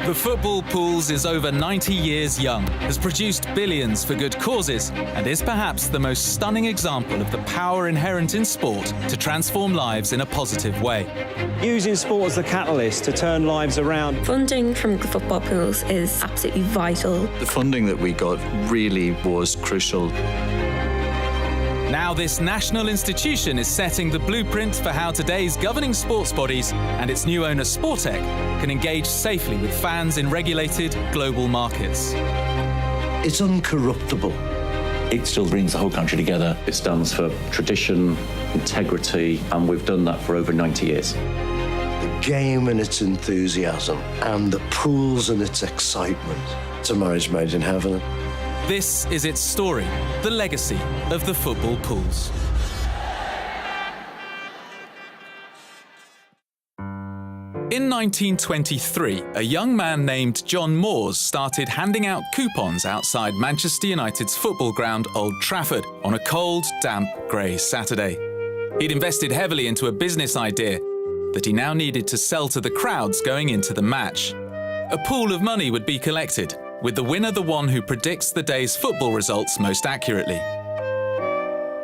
The football pools is over 90 years young, has produced billions for good causes, and is perhaps the most stunning example of the power inherent in sport to transform lives in a positive way. Using sport as the catalyst to turn lives around. Funding from the football pools is absolutely vital. The funding that we got really was crucial. Now this national institution is setting the blueprint for how today's governing sports bodies and its new owner Sportech can engage safely with fans in regulated global markets. It's uncorruptible. It still brings the whole country together. It stands for tradition, integrity, and we've done that for over 90 years. The game and its enthusiasm, and the pools and its excitement. It's a marriage made in heaven. This is its story, the legacy of the football pools. In 1923, a young man named John Moores started handing out coupons outside Manchester United's football ground, Old Trafford, on a cold, damp, grey Saturday. He'd invested heavily into a business idea that he now needed to sell to the crowds going into the match. A pool of money would be collected, with the winner the one who predicts the day's football results most accurately.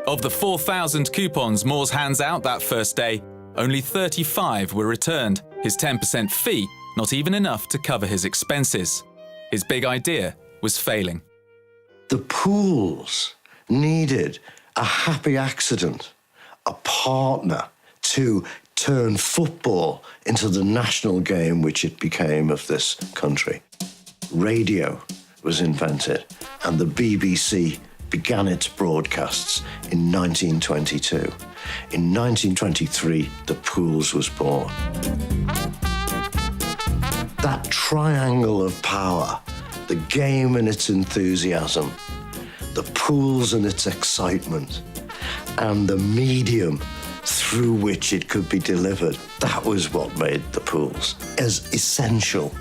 Of the 4,000 coupons Moores hands out that first day, only 35 were returned, his 10% fee not even enough to cover his expenses. His big idea was failing. The pools needed a happy accident, a partner to turn football into the national game which it became of this country. Radio was invented, and the BBC began its broadcasts in 1922. In 1923, the pools was born. That triangle of power, the game and its enthusiasm, the pools and its excitement, and the medium through which it could be delivered, that was what made the pools as essential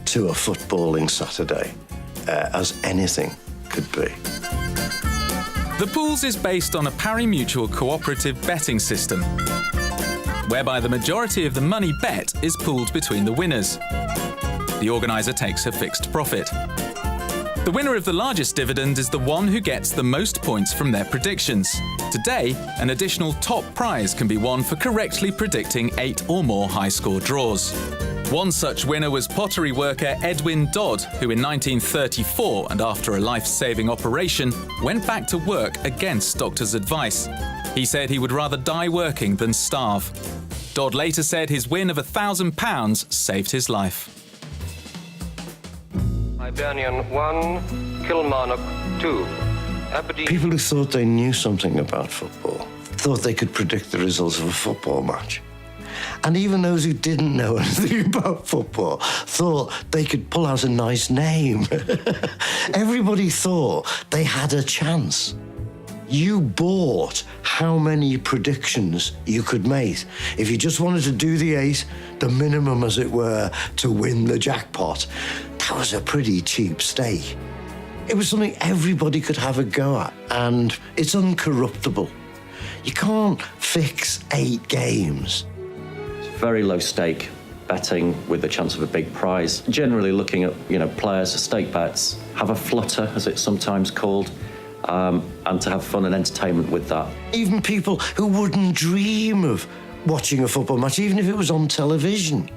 to a footballing Saturday as anything could be. The pools is based on a pari-mutuel cooperative betting system, whereby the majority of the money bet is pooled between the winners. The organiser takes a fixed profit. The winner of the largest dividend is the one who gets the most points from their predictions. Today, an additional top prize can be won for correctly predicting 8 or more high-score draws. One such winner was pottery worker Edwin Dodd, who in 1934, and after a life-saving operation, went back to work against doctors' advice. He said he would rather die working than starve. Dodd later said his win of £1,000 saved his life. Hibernian 1, Kilmarnock 2. Aberdeen. People who thought they knew something about football thought they could predict the results of a football match. And even those who didn't know anything about football thought they could pull out a nice name. Everybody thought they had a chance. You bought how many predictions you could make. If you just wanted to do the 8, the minimum, as it were, to win the jackpot, that was a pretty cheap stake. It was something everybody could have a go at, and it's uncorruptible. You can't fix 8 games. Very low stake betting with the chance of a big prize. Generally looking at, players, stake bets, have a flutter, as it's sometimes called, and to have fun and entertainment with that. Even people who wouldn't dream of watching a football match, even if it was on television,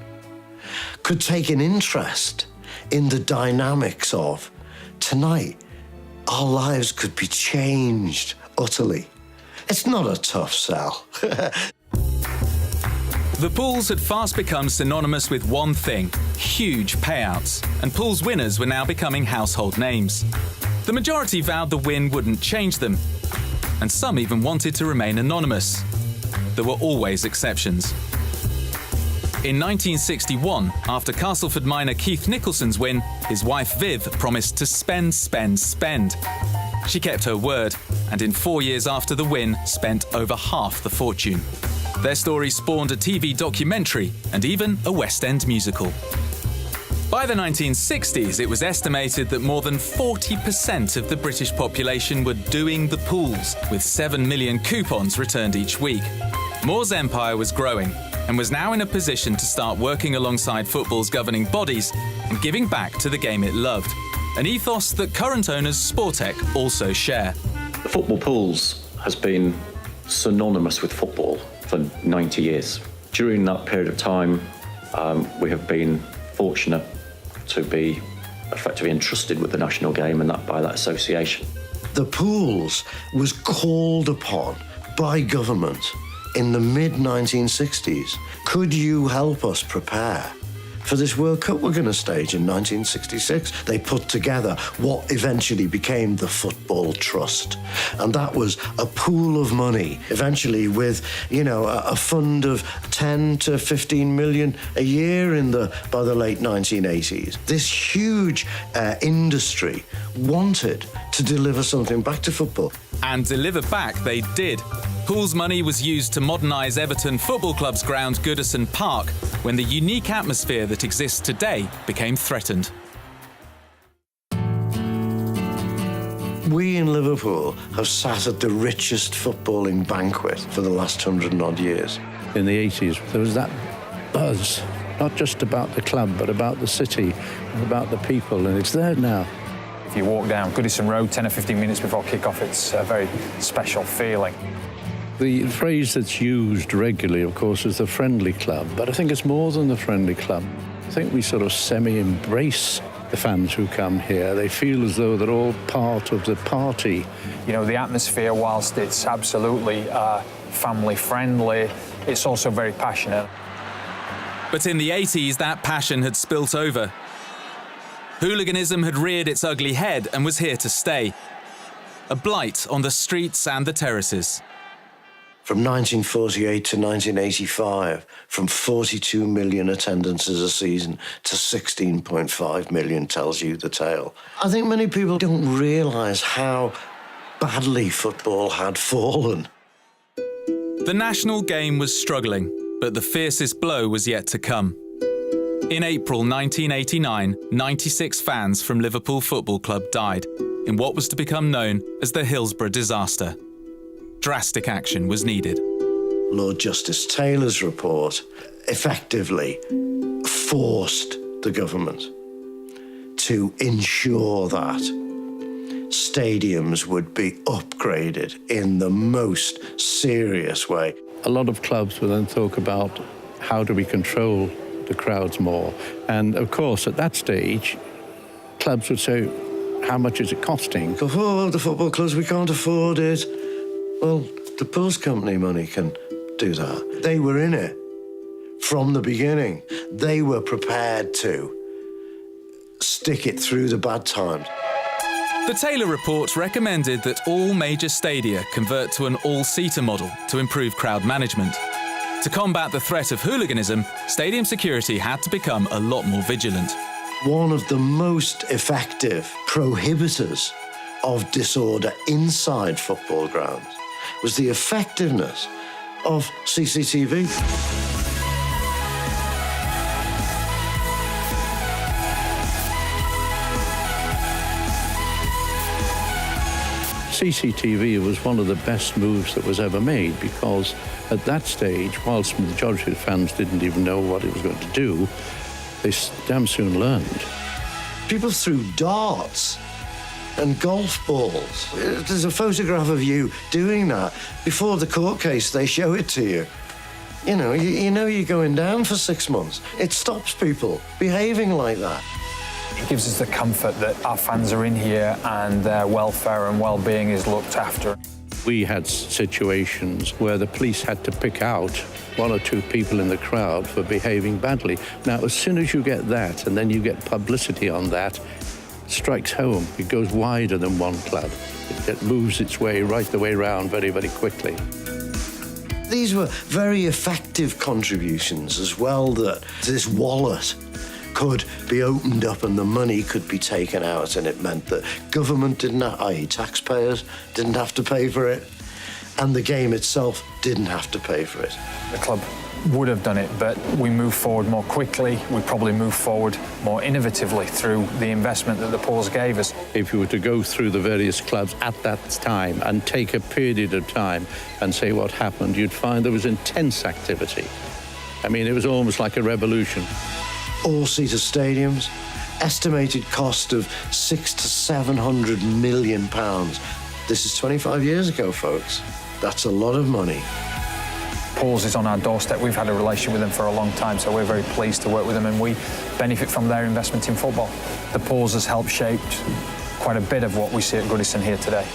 could take an interest in the dynamics of tonight. Our lives could be changed utterly. It's not a tough sell. The pools had fast become synonymous with one thing: huge payouts, and pools winners were now becoming household names. The majority vowed the win wouldn't change them, and some even wanted to remain anonymous. There were always exceptions. In 1961, after Castleford miner Keith Nicholson's win, his wife Viv promised to spend. She kept her word, and in 4 years after the win, spent over half the fortune. Their story spawned a TV documentary and even a West End musical. By the 1960s, it was estimated that more than 40% of the British population were doing the pools, with 7 million coupons returned each week. Moore's empire was growing, and was now in a position to start working alongside football's governing bodies and giving back to the game it loved, an ethos that current owners Sportech also share. The football pools has been synonymous with football for 90 years. During that period of time, we have been fortunate to be effectively entrusted with the national game and that by that association. The pools was called upon by government in the mid-1960s. Could you help us prepare for this World Cup we're going to stage in 1966? They put together what eventually became the Football Trust. And that was a pool of money, eventually with, a fund of 10 to 15 million a year by the late 1980s. This huge industry wanted to deliver something back to football. And deliver back they did. Pool's money was used to modernise Everton Football Club's ground Goodison Park when the unique atmosphere that exists today became threatened. We in Liverpool have sat at the richest footballing banquet for the last 100 and odd years. In the 80s, there was that buzz, not just about the club, but about the city, and about the people, and it's there now. If you walk down Goodison Road 10 or 15 minutes before kick-off, it's a very special feeling. The phrase that's used regularly, of course, is the friendly club, but I think it's more than the friendly club. I think we sort of semi-embrace the fans who come here. They feel as though they're all part of the party. The atmosphere, whilst it's absolutely family-friendly, it's also very passionate. But in the 80s, that passion had spilt over. Hooliganism had reared its ugly head and was here to stay. A blight on the streets and the terraces. From 1948 to 1985, from 42 million attendances a season to 16.5 million tells you the tale. I think many people don't realise how badly football had fallen. The national game was struggling, but the fiercest blow was yet to come. In April 1989, 96 fans from Liverpool Football Club died in what was to become known as the Hillsborough disaster. Drastic action was needed. Lord Justice Taylor's report effectively forced the government to ensure that stadiums would be upgraded in the most serious way. A lot of clubs will then talk about how do we control the crowds more. And of course, at that stage, clubs would say, how much is it costing? Oh, the football clubs, we can't afford it. Well, the Pools Company money can do that. They were in it from the beginning. They were prepared to stick it through the bad times. The Taylor report recommended that all major stadia convert to an all-seater model to improve crowd management. To combat the threat of hooliganism, stadium security had to become a lot more vigilant. One of the most effective prohibitors of disorder inside football grounds was the effectiveness of CCTV. CCTV was one of the best moves that was ever made because at that stage, whilst the majority of fans didn't even know what it was going to do, they damn soon learned. People threw darts and golf balls. There's a photograph of you doing that. Before the court case, they show it to you. You know you're going down for 6 months. It stops people behaving like that. It gives us the comfort that our fans are in here and their welfare and well-being is looked after. We had situations where the police had to pick out 1 or 2 people in the crowd for behaving badly. Now, as soon as you get that and then you get publicity on that, it strikes home. It goes wider than one club. It moves its way right the way round very, very quickly. These were very effective contributions as well, that this wallet could be opened up and the money could be taken out, and it meant that government didn't, i.e. taxpayers, didn't have to pay for it, and the game itself didn't have to pay for it. The club would have done it, but we moved forward more quickly. We probably moved forward more innovatively through the investment that the Pools gave us. If you were to go through the various clubs at that time and take a period of time and say what happened, you'd find there was intense activity. I mean, it was almost like a revolution. All-seater stadiums, estimated cost of £600 to £700 million. This is 25 years ago, folks. That's a lot of money. Paul's is on our doorstep. We've had a relationship with them for a long time, so we're very pleased to work with them, and we benefit from their investment in football. The Paul's has helped shape quite a bit of what we see at Goodison here today.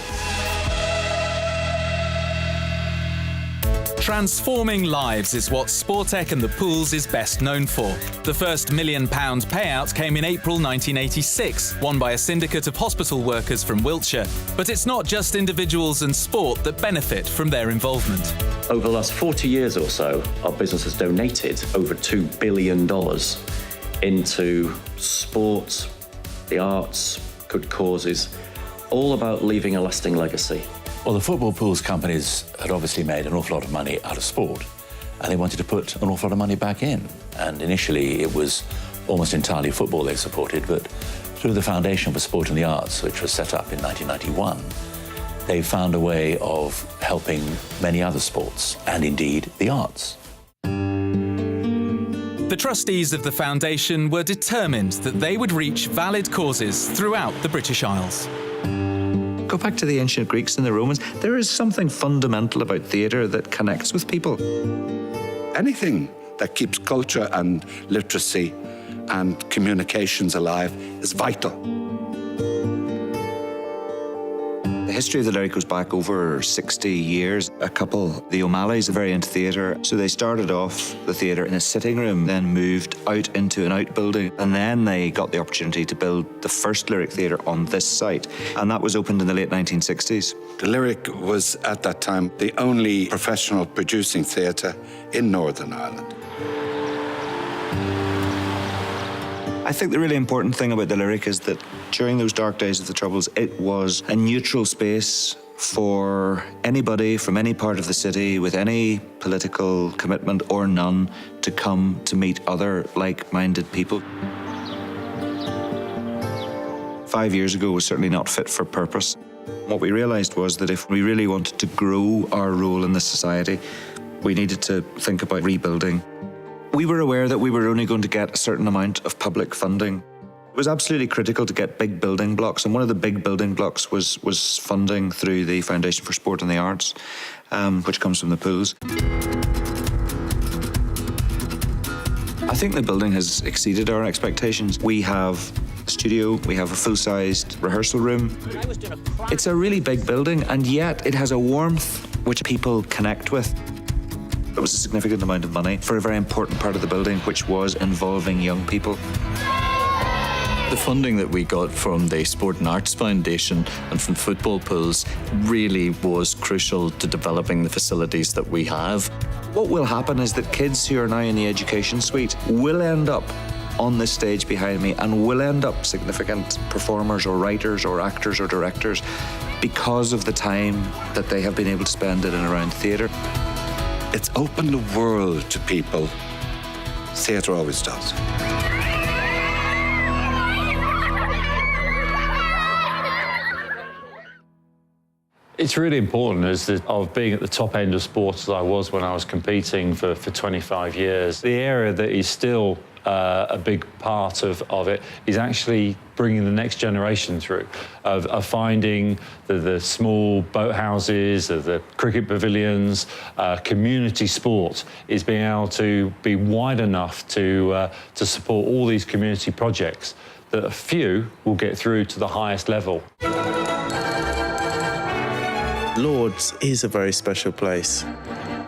Transforming lives is what Sportech and the Pools is best known for. The first £1 million payout came in April 1986, won by a syndicate of hospital workers from Wiltshire. But it's not just individuals and sport that benefit from their involvement. Over the last 40 years or so, our business has donated over $2 billion into sport, the arts, good causes, all about leaving a lasting legacy. Well, the football pools companies had obviously made an awful lot of money out of sport, and they wanted to put an awful lot of money back in. And initially, it was almost entirely football they supported, but through the Foundation for Sport and the Arts, which was set up in 1991, they found a way of helping many other sports, and indeed the arts. The trustees of the foundation were determined that they would reach valid causes throughout the British Isles. Go back to the ancient Greeks and the Romans. There is something fundamental about theatre that connects with people. Anything that keeps culture and literacy and communications alive is vital. The history of the Lyric goes back over 60 years. A couple, the O'Malleys, are very into theatre. So they started off the theatre in a sitting room, then moved out into an outbuilding, and then they got the opportunity to build the first Lyric theatre on this site. And that was opened in the late 1960s. The Lyric was, at that time, the only professional producing theatre in Northern Ireland. I think the really important thing about the Lyric is that during those dark days of the Troubles, it was a neutral space for anybody from any part of the city with any political commitment or none to come to meet other like-minded people. 5 years ago was certainly not fit for purpose. What we realised was that if we really wanted to grow our role in this society, we needed to think about rebuilding. We were aware that we were only going to get a certain amount of public funding. It was absolutely critical to get big building blocks, and one of the big building blocks was funding through the Foundation for Sport and the Arts, which comes from the pools. I think the building has exceeded our expectations. We have a studio, we have a full-sized rehearsal room. It's a really big building, and yet it has a warmth which people connect with. It was a significant amount of money for a very important part of the building, which was involving young people. The funding that we got from the Sport and Arts Foundation and from football pools really was crucial to developing the facilities that we have. What will happen is that kids who are now in the education suite will end up on this stage behind me and will end up significant performers or writers or actors or directors because of the time that they have been able to spend in and around theatre. It's opened the world to people. Theatre always does. It's really important of being at the top end of sports as I was when I was competing for 25 years. The area that is still a big part of it is actually bringing the next generation through, of finding the small boathouses, the cricket pavilions, community sport is being able to be wide enough to support all these community projects that a few will get through to the highest level. Lords is a very special place.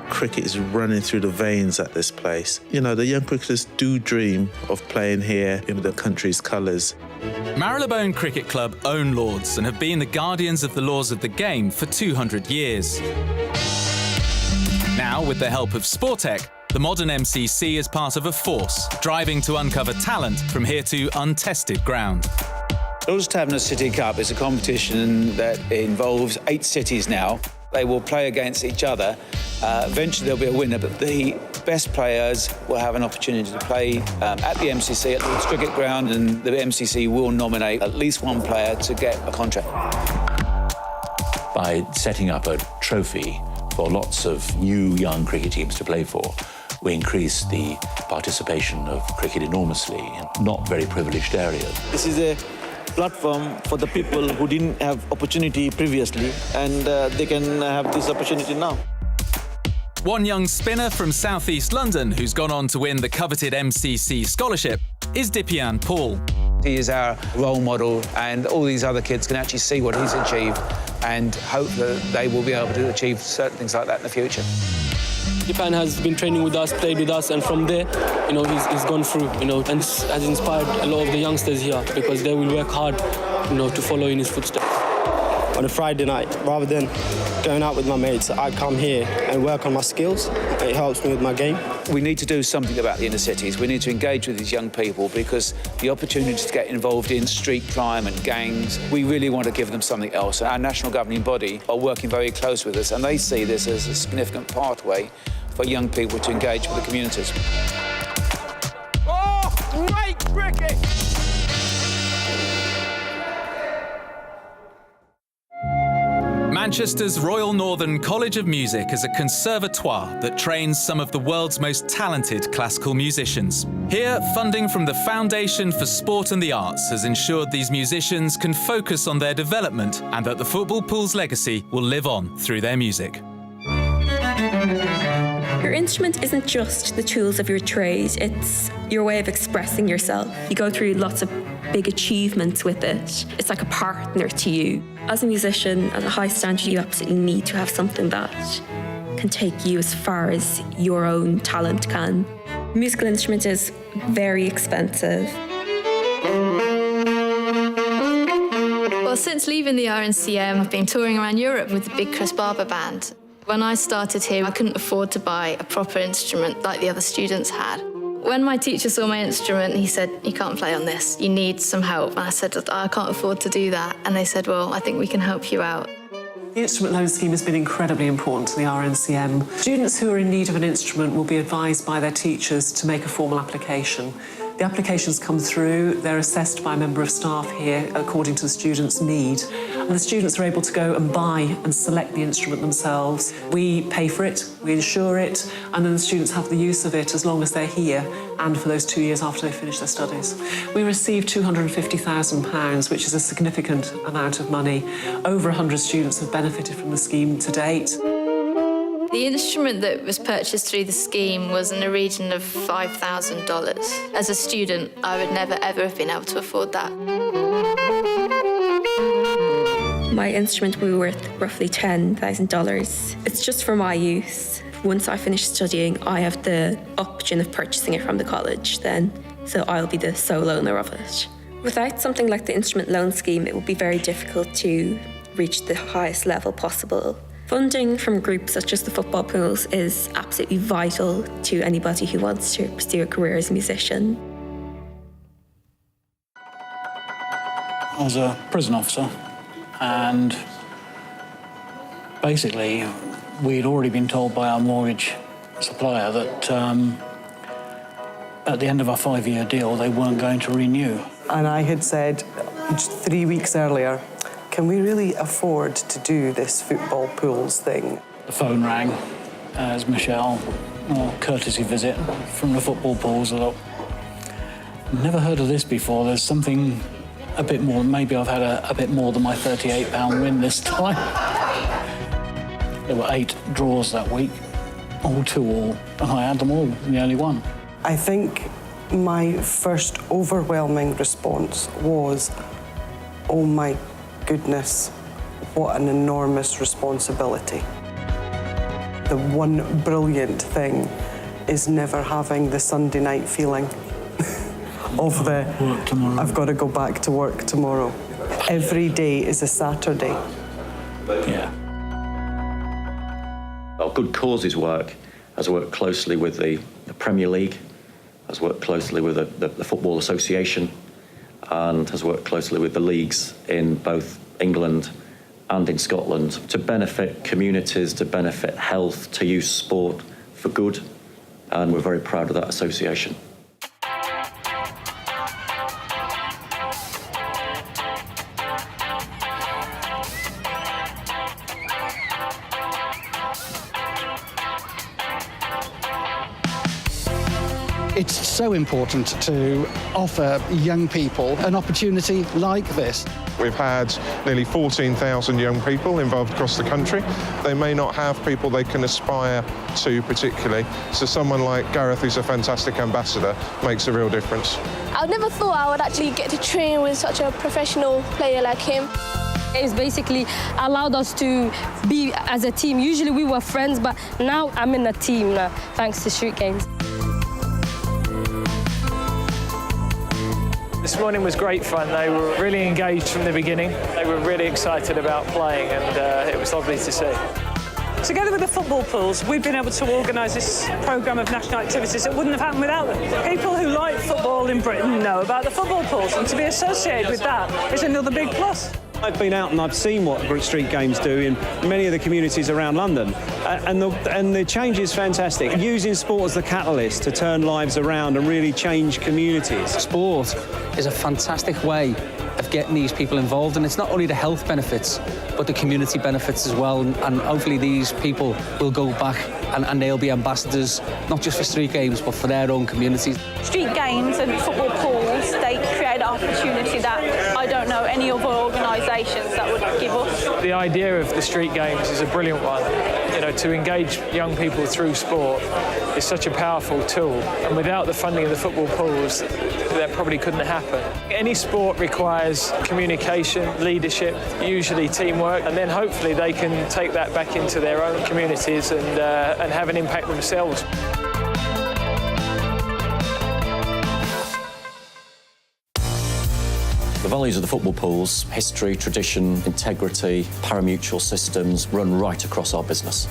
Cricket is running through the veins at this place. You know, the young cricketers do dream of playing here in the country's colours. Marylebone Cricket Club own Lords and have been the guardians of the laws of the game for 200 years. Now, with the help of Sportech, the modern MCC is part of a force, driving to uncover talent from here to untested ground. Lords Taverner City Cup is a competition that involves 8 cities now. They will play against each other. Eventually there'll be a winner, but the best players will have an opportunity to play at the MCC, at the Lords Cricket Ground, and the MCC will nominate at least one player to get a contract. By setting up a trophy for lots of new young cricket teams to play for, We increased the participation of cricket enormously in not very privileged areas. This is a platform for the people who didn't have opportunity previously, and they can have this opportunity now. One young spinner from southeast London who's gone on to win the coveted MCC scholarship is Dipian Paul. He is our role model, and all these other kids can actually see what he's achieved and hope that they will be able to achieve certain things like that in the future. Dipian has been training with us, played with us, and from there, he's gone through, and this has inspired a lot of the youngsters here because they will work hard, to follow in his footsteps. On a Friday night, rather than going out with my mates, I come here and work on my skills. It helps me with my game. We need to do something about the inner cities. We need to engage with these young people because the opportunity to get involved in street crime and gangs, we really want to give them something else. Our national governing body are working very close with us, and they see this as a significant pathway for young people to engage with the communities. Oh, great cricket! Manchester's Royal Northern College of Music is a conservatoire that trains some of the world's most talented classical musicians. Here, funding from the Foundation for Sport and the Arts has ensured these musicians can focus on their development and that the football pool's legacy will live on through their music. Your instrument isn't just the tools of your trade, it's your way of expressing yourself. You go through lots of big achievements with it. It's like a partner to you. As a musician, at a high standard, you absolutely need to have something that can take you as far as your own talent can. A musical instrument is very expensive. Well, since leaving the RNCM, I've been touring around Europe with the Big Chris Barber Band. When I started here, I couldn't afford to buy a proper instrument like the other students had. When my teacher saw my instrument, he said, "You can't play on this, you need some help." And I said, "I can't afford to do that." And they said, "Well, I think we can help you out." The instrument loan scheme has been incredibly important to the RNCM. Students who are in need of an instrument will be advised by their teachers to make a formal application. The applications come through, they're assessed by a member of staff here according to the student's need, and the students are able to go and buy and select the instrument themselves. We pay for it, we insure it, and then the students have the use of it as long as they're here and for those 2 years after they finish their studies. We receive £250,000, which is a significant amount of money. Over 100 students have benefited from the scheme to date. The instrument that was purchased through the scheme was in the region of $5,000. As a student, I would never, ever have been able to afford that. My instrument will be worth roughly $10,000. It's just for my use. Once I finish studying, I have the option of purchasing it from the college then, so I'll be the sole owner of it. Without something like the instrument loan scheme, it would be very difficult to reach the highest level possible. Funding from groups such as the football pools is absolutely vital to anybody who wants to pursue a career as a musician. I was a prison officer, and basically we had already been told by our mortgage supplier that at the end of our 5-year deal they weren't going to renew. And I had said just 3 weeks earlier, can we really afford to do this football pools thing? The phone rang as Michelle, a courtesy visit from the football pools. I thought, never heard of this before. There's something a bit more. Maybe I've had a bit more than my £38 win this time. There were 8 draws that week, all 2-all, and I had them all, the only one. I think my first overwhelming response was, oh my goodness, what an enormous responsibility. The one brilliant thing is never having the Sunday night feeling of the, I've got to go back to work tomorrow. Every day is a Saturday. Yeah. Well, Good Causes work has worked closely with the Premier League, has worked closely with the Football Association, and has worked closely with the leagues in both England and in Scotland to benefit communities, to benefit health, to use sport for good, and we're very proud of that association. It's so important to offer young people an opportunity like this. We've had nearly 14,000 young people involved across the country. They may not have people they can aspire to particularly. So someone like Gareth, who's a fantastic ambassador, makes a real difference. I never thought I would actually get to train with such a professional player like him. It's basically allowed us to be as a team. Usually we were friends, but now I'm in a team now, thanks to Street Games. This morning was great fun. They were really engaged from the beginning. They were really excited about playing, and it was lovely to see. Together with the football pools, we've been able to organise this programme of national activities that wouldn't have happened without them. People who like football in Britain know about the football pools, and to be associated with that is another big plus. I've been out and I've seen what Street Games do in many of the communities around London, and the change is fantastic. Using sport as the catalyst to turn lives around and really change communities. Sport is a fantastic way of getting these people involved, and it's not only the health benefits but the community benefits as well, and hopefully these people will go back and they'll be ambassadors not just for Street Games but for their own communities. Street Games and football pools, they create an opportunity that I don't know any other organisations that would give us. The idea of the Street Games is a brilliant one. You know, to engage young people through sport is such a powerful tool, and without the funding of the football pools, that probably couldn't happen. Any sport requires communication, leadership, usually teamwork, and then hopefully they can take that back into their own communities and have an impact themselves. The values of the football pools, history, tradition, integrity, parimutuel systems, run right across our business.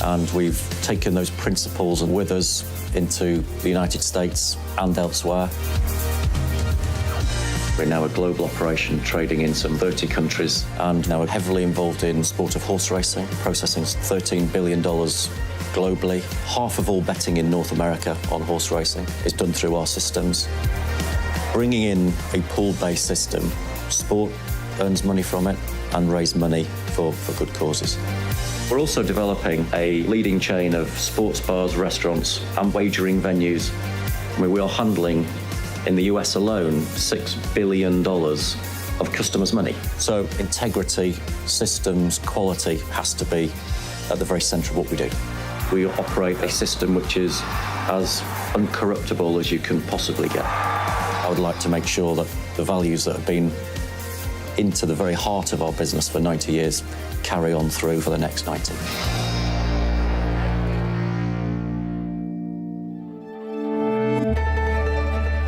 And we've taken those principles with us into the United States and elsewhere. We're now a global operation trading in some 30 countries and now heavily involved in sport of horse racing, processing $13 billion globally. Half of all betting in North America on horse racing is done through our systems. Bringing in a pool-based system, sport earns money from it and raise money for good causes. We're also developing a leading chain of sports bars, restaurants and wagering venues. I mean, we are handling, in the US alone, $6 billion of customers' money. So integrity, systems, quality has to be at the very centre of what we do. We operate a system which is as uncorruptible as you can possibly get. I would like to make sure that the values that have been into the very heart of our business for 90 years carry on through for the next 90.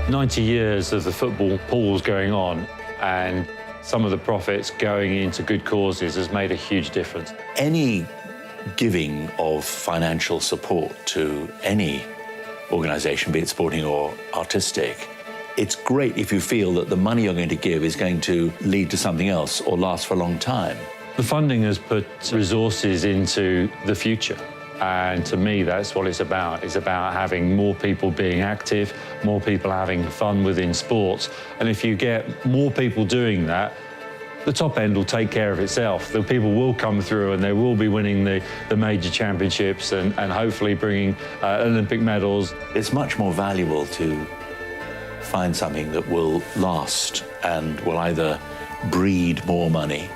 "90 years of the football pools going on, and some of the profits going into good causes has made a huge difference." Any giving of financial support to any organisation, be it sporting or artistic, it's great if you feel that the money you're going to give is going to lead to something else or last for a long time. The funding has put resources into the future. And to me, that's what it's about. It's about having more people being active, more people having fun within sports. And if you get more people doing that, the top end will take care of itself. The people will come through and they will be winning the major championships and hopefully bringing Olympic medals. It's much more valuable to find something that will last and will either breed more money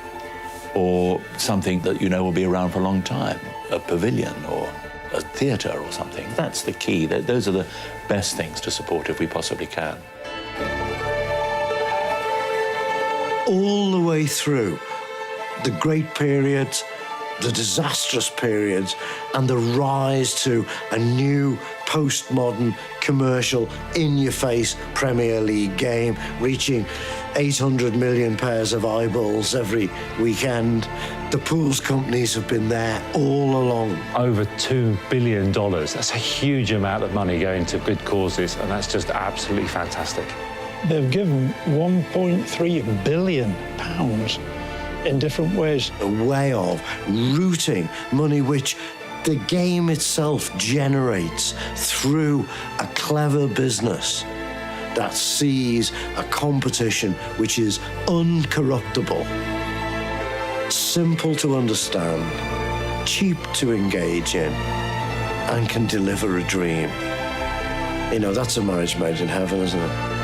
or something that you know will be around for a long time, a pavilion or a theatre or something. That's the key. Those are the best things to support if we possibly can. All the way through the great periods, the disastrous periods, and the rise to a new postmodern, commercial, in-your-face Premier League game, reaching 800 million pairs of eyeballs every weekend. The pools companies have been there all along. Over $2 billion. That's a huge amount of money going to good causes, and that's just absolutely fantastic. They've given £1.3 billion in different ways. A way of routing money which the game itself generates through a clever business that sees a competition which is uncorruptible, simple to understand, cheap to engage in, and can deliver a dream. You know, that's a marriage made in heaven, isn't it?